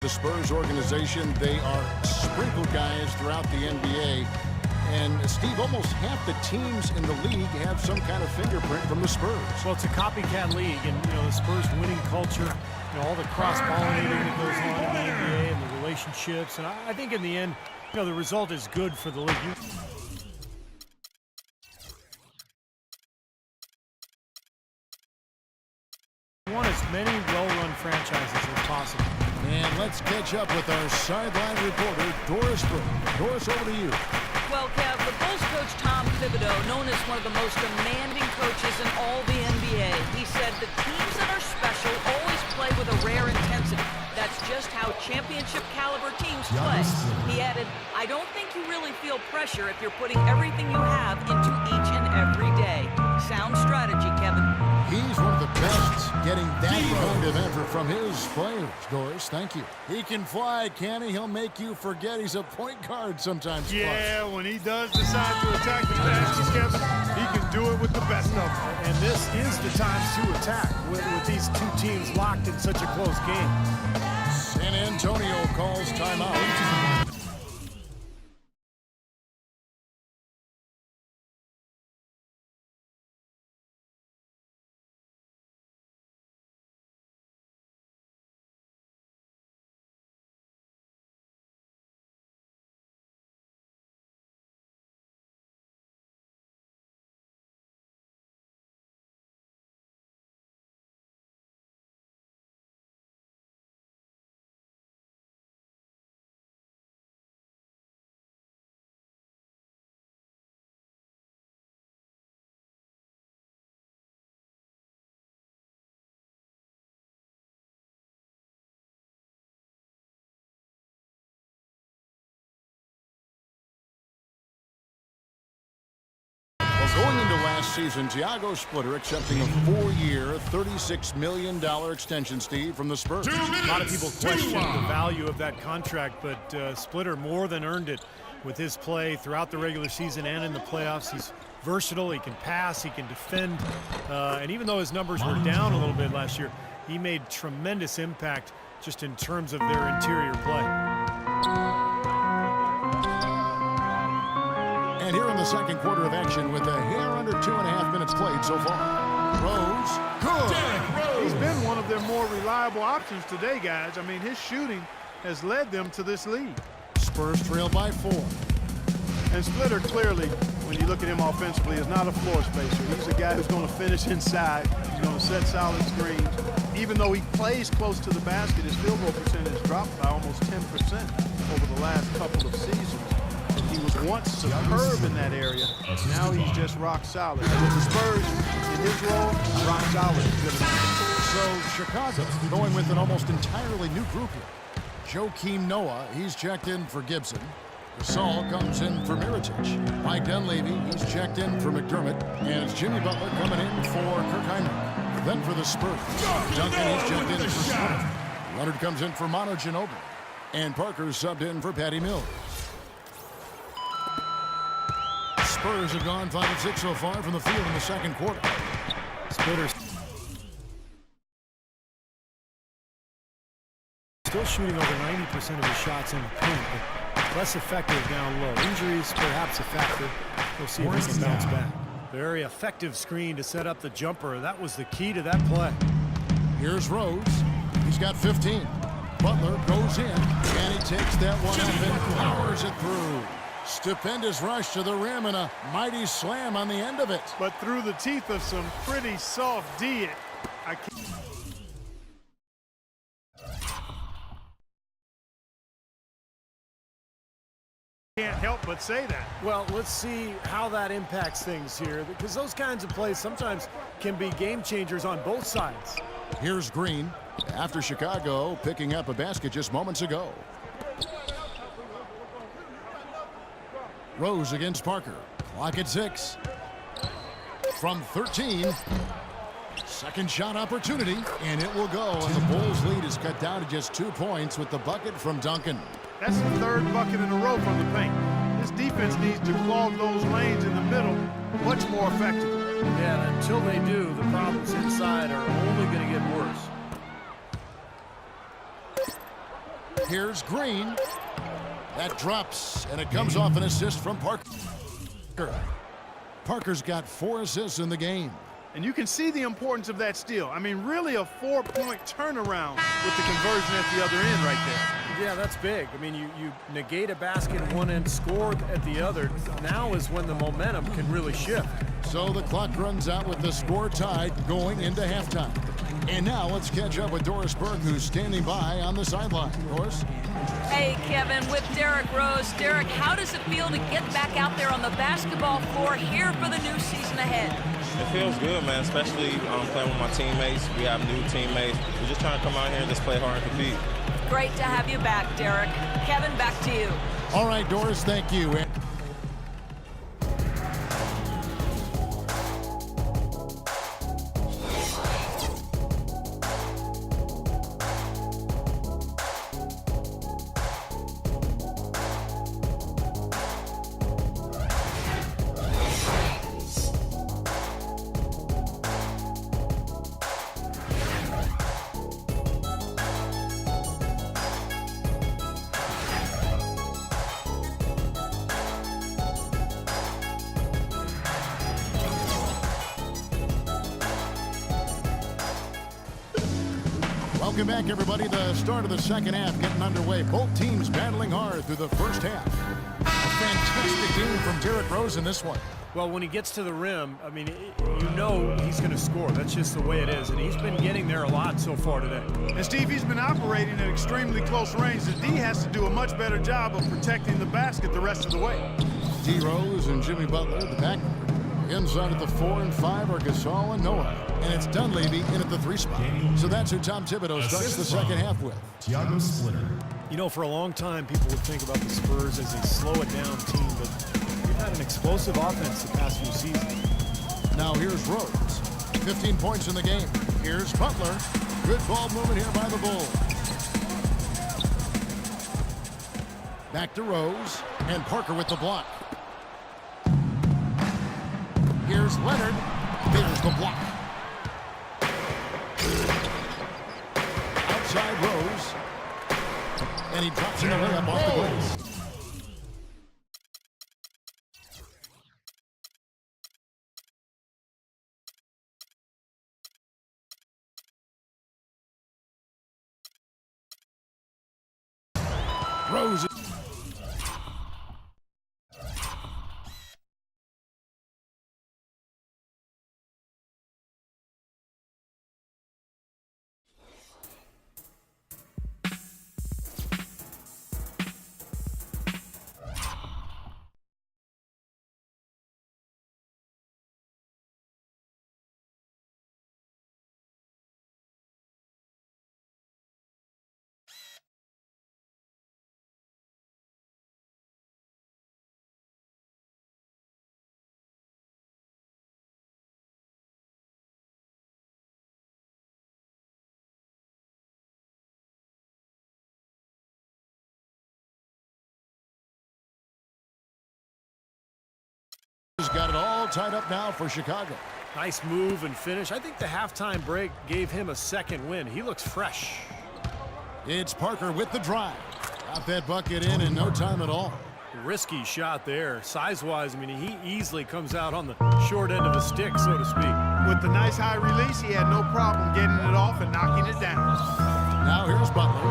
the Spurs organization. They are sprinkled guys throughout the NBA. And, Steve, almost half the teams in the league have some kind of fingerprint from the Spurs. Well, it's a copycat league, and, the Spurs winning culture, all the cross-pollinating that goes on in the NBA and the relationships. And I think in the end, the result is good for the league. You want as many well-run franchises as possible. And let's catch up with our sideline reporter, Doris Burke. Doris, over to you. Well, Kev, the Bulls coach Tom Thibodeau, known as one of the most demanding coaches in all the NBA, he said the teams that are special always play with a rare intensity. That's just how championship-caliber teams play. He added, I don't think you really feel pressure if you're putting everything you have into each and every day. Sound strategy, Kevin. He's one of the best getting that kind of effort from his players, Doris. Thank you. He can fly, can he? He'll make you forget he's a point guard sometimes. Yeah, when he does decide to attack the basket, Kevin, he can do it with the best of them. And this is the time to attack with these two teams locked in such a close game. San Antonio calls timeout. Going into last season, Tiago Splitter accepting a 4-year, $36 million extension, Steve, from the Spurs. A lot of people question the value of that contract, but Splitter more than earned it with his play throughout the regular season and in the playoffs. He's versatile, he can pass, he can defend, and even though his numbers were down a little bit last year, he made tremendous impact just in terms of their interior play. And here in the second quarter of action with a hair under 2.5 minutes played so far. Rose, good. Derrick Rose. He's been one of their more reliable options today, guys. I mean, his shooting has led them to this lead. Spurs trail by 4. And Splitter clearly, when you look at him offensively, is not a floor spacer. He's a guy who's going to finish inside. He's going to set solid screens. Even though he plays close to the basket, his field goal percentage dropped by almost 10% over the last couple of seasons. He was once superb in that area. Now he's just rock solid. And with the Spurs, in his role, rock solid is good enough. So Chicago going with an almost entirely new group here. Joakim Noah, he's checked in for Gibson. Gasol comes in for Mirotic. Mike Dunleavy, he's checked in for McDermott. And it's Jimmy Butler coming in for Kirk Hinrich. Then for the Spurs, Duncan, he's checked in for Smith. Leonard comes in for Manu Ginobili. And Parker's subbed in for Patty Mills. Spurs have gone 5 of 6 so far from the field in the second quarter. Splitter still shooting over 90% of his shots in the paint, but less effective down low. Injuries perhaps a factor. We'll see if he can bounce back. Very effective screen to set up the jumper. That was the key to that play. Here's Rose. He's got 15. Butler goes in, and he takes that one up and powers it through. Stupendous rush to the rim and a mighty slam on the end of it. But through the teeth of some pretty soft D, I can't help but say that. Well, let's see how that impacts things here, because those kinds of plays sometimes can be game changers on both sides. Here's Green after Chicago picking up a basket just moments ago. Rose against Parker. Clock at 6. From 13. Second shot opportunity, and it will go. And the Bulls' lead is cut down to just 2 points with the bucket from Duncan. That's the third bucket in a row from the paint. This defense needs to clog those lanes in the middle much more effectively. Yeah, and until they do, the problems inside are only going to get worse. Here's Green. That drops, and it comes off an assist from Parker. Parker's got 4 assists in the game. And you can see the importance of that steal. I mean, really a 4-point turnaround with the conversion at the other end right there. Yeah, that's big. I mean, you negate a basket at one end, score at the other. Now is when the momentum can really shift. So the clock runs out with the score tied going into halftime. And now let's catch up with Doris Burke, who's standing by on the sideline. Doris? Hey, Kevin, with Derrick Rose. Derrick, how does it feel to get back out there on the basketball floor here for the new season ahead? It feels good, man, especially playing with my teammates. We have new teammates. We're just trying to come out here and just play hard and compete. Great to have you back, Derrick. Kevin, back to you. All right, Doris, thank you. Welcome back, everybody. The start of the second half getting underway. Both teams battling hard through the first half. A fantastic game from Derrick Rose in this one. Well, when he gets to the rim, I mean, you know he's going to score. That's just the way it is. And he's been getting there a lot so far today. And Steve, he's been operating at extremely close range. The D has to do a much better job of protecting the basket the rest of the way. D. Rose and Jimmy Butler at the back. Inside at the 4 and 5 are Gasol and Noah. And it's Dunleavy in at the 3 spot. So that's who Tom Thibodeau starts the second half with. Tiago Splitter. You know, for a long time, people would think about the Spurs as a slow-it-down team, but we've had an explosive offense the past few seasons. Now here's Rose. 15 points in the game. Here's Butler. Good ball movement here by the Bulls. Back to Rose. And Parker with the block. Here's Leonard. There's the block. Outside Rose. And he drops in the layup off the glass. Rose. Has got it all tied up now for Chicago. Nice move and finish. I think the halftime break gave him a second win. He looks fresh. It's Parker with the drive. Got that bucket in no time at all. Risky shot there. Size-wise, I mean, he easily comes out on the short end of the stick, so to speak. With the nice high release, he had no problem getting it off and knocking it down. Now here's Butler.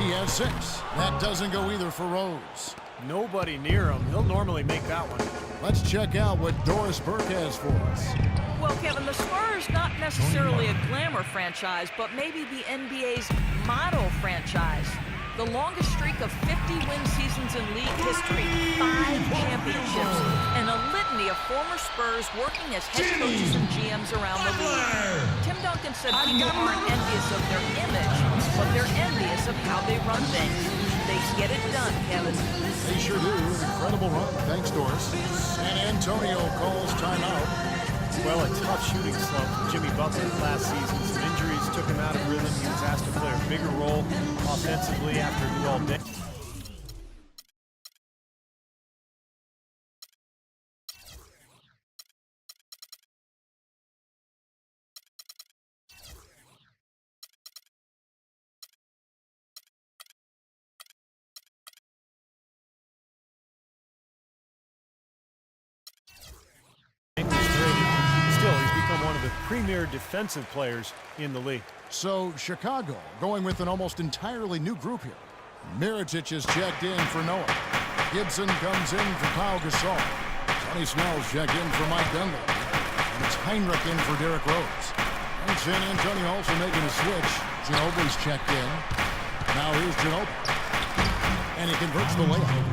He has 6. That doesn't go either for Rose. Nobody near him. He'll normally make that one. Let's check out what Doris Burke has for us. Well, Kevin, the Spurs not necessarily a glamour franchise, but maybe the NBA's model franchise. The longest streak of 50-win seasons in league history, 5 championships, and a litany of former Spurs working as head coaches and GMs around the league. Tim Duncan said people aren't envious of their image, but they're envious of how they run things. They get it done, Kevin. They sure do. Incredible run. Thanks, Doris. San Antonio calls timeout. Well, a tough shooting slump for Jimmy Butler last season. Some injuries took him out of rhythm. He was asked to play a bigger role offensively after Luol premier defensive players in the league. So Chicago going with an almost entirely new group here. Mirotic is checked in for Noah. Gibson comes in for Pau Gasol. Tony Snell's checked in for Mike Dunleavy. And it's Heinrich in for Derrick Rose. And San Antonio also making a switch. Ginobili's checked in. Now here's Ginobili. And he converts the layup.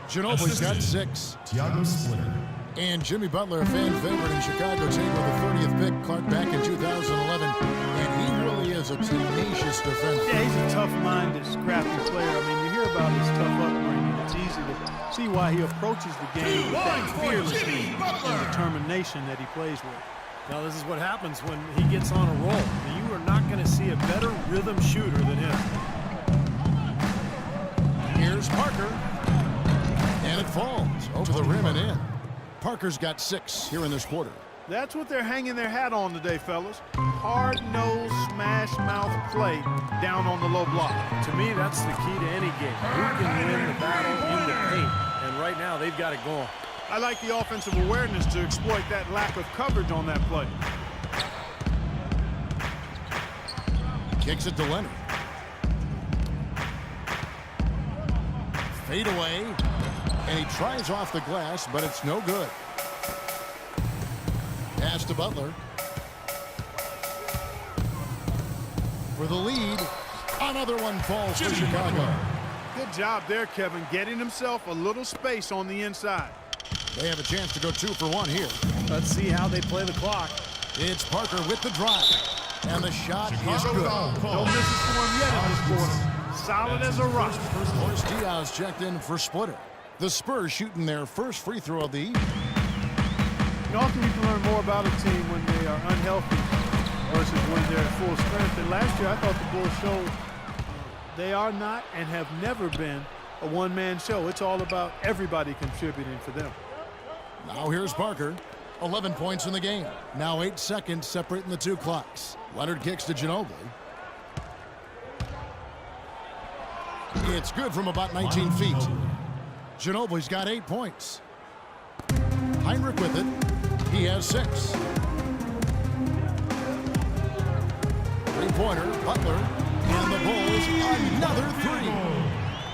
Ginobili's got 6. Tiago Splitter. And Jimmy Butler, a fan favorite in Chicago, taken with the 30th pick, Clark, back in 2011. And he really is a tenacious defender. Yeah, he's a tough-minded, scrappy player. I mean, you hear about his tough upbringing. It's easy to see why he approaches the game with that fearlessness and determination that he plays with. Now, this is what happens when he gets on a roll. You are not going to see a better rhythm shooter than him. Here's Parker. And it falls over the rim and in. Parker's got 6 here in this quarter. That's what they're hanging their hat on today, fellas. Hard-nosed, smash-mouth play down on the low block. To me, that's the key to any game. Who can win the battle in the paint? And right now, they've got it going. I like the offensive awareness to exploit that lack of coverage on that play. Kicks it to Leonard. Fade away. And he tries off the glass, but it's no good. Pass to Butler. For the lead. Another one falls to Chicago. Good job there, Kevin, getting himself a little space on the inside. They have a chance to go 2 for 1 here. Let's see how they play the clock. It's Parker with the drive. And the shot is good. No misses for him yet in this quarter. Solid as a rock. Morris Diaz checked in for Splitter. The Spurs shooting their first free throw of the evening. You know, often you can learn more about a team when they are unhealthy versus when they're at full strength. And last year, I thought the Bulls showed they are not and have never been a one-man show. It's all about everybody contributing for them. Now here's Parker. 11 points in the game. Now 8 seconds separating the 2 clocks. Leonard kicks to Ginobili. It's good from about 19 feet. Ginobili's got 8 points. Heinrich with it. He has 6. Three-pointer, Butler, and the Bulls another 3.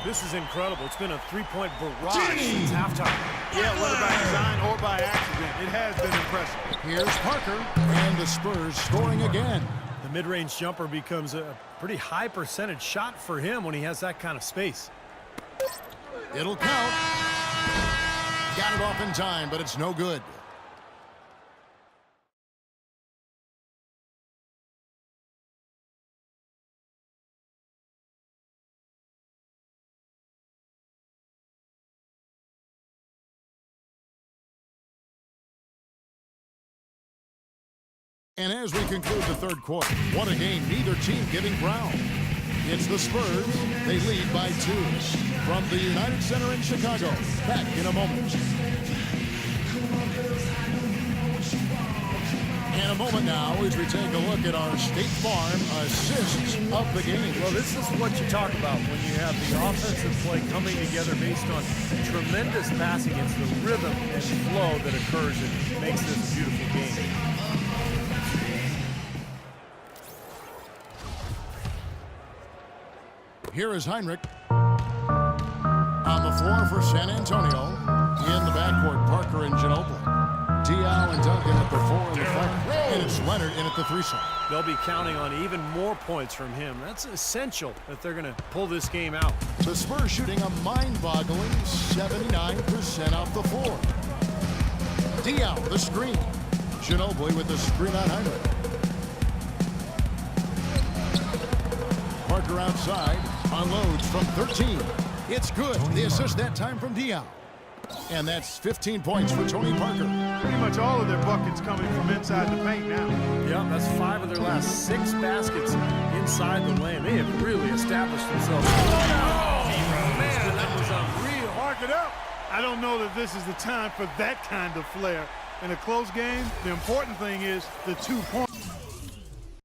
This is incredible. It's been a three-point barrage since halftime. Yeah, whether by design or by accident, it has been impressive. Here's Parker, and the Spurs scoring again. The mid-range jumper becomes a pretty high percentage shot for him when he has that kind of space. It'll count. Got it off in time, but it's no good. And as we conclude the third quarter, what a game, neither team giving ground. It's the Spurs. They lead by 2. From the United Center in Chicago, back in a moment. In a moment now as we take a look at our State Farm assists of the game. Well, this is what you talk about when you have the offensive play coming together based on tremendous passing. It's the rhythm and flow that occurs and makes this a beautiful game. Here is Heinrich on the floor for San Antonio. In the backcourt, Parker and Ginobili. Dial and Duncan at the 4 and the 5. And it's Leonard in at the 3 slot. They'll be counting on even more points from him. That's essential if they're going to pull this game out. The Spurs shooting a mind-boggling 79% off the floor. Dial, the screen. Ginobili with the screen on Heinrich. Parker outside, unloads from 13. It's good. The assist that time from Dion. And that's 15 points for Tony Parker. Pretty much all of their buckets coming from inside the paint now. Yeah, that's 5 of their last 6 baskets inside the lane. They have really established themselves. Oh, man, that was unreal. Mark it up. I don't know that this is the time for that kind of flair. In a close game, the important thing is the 2 points.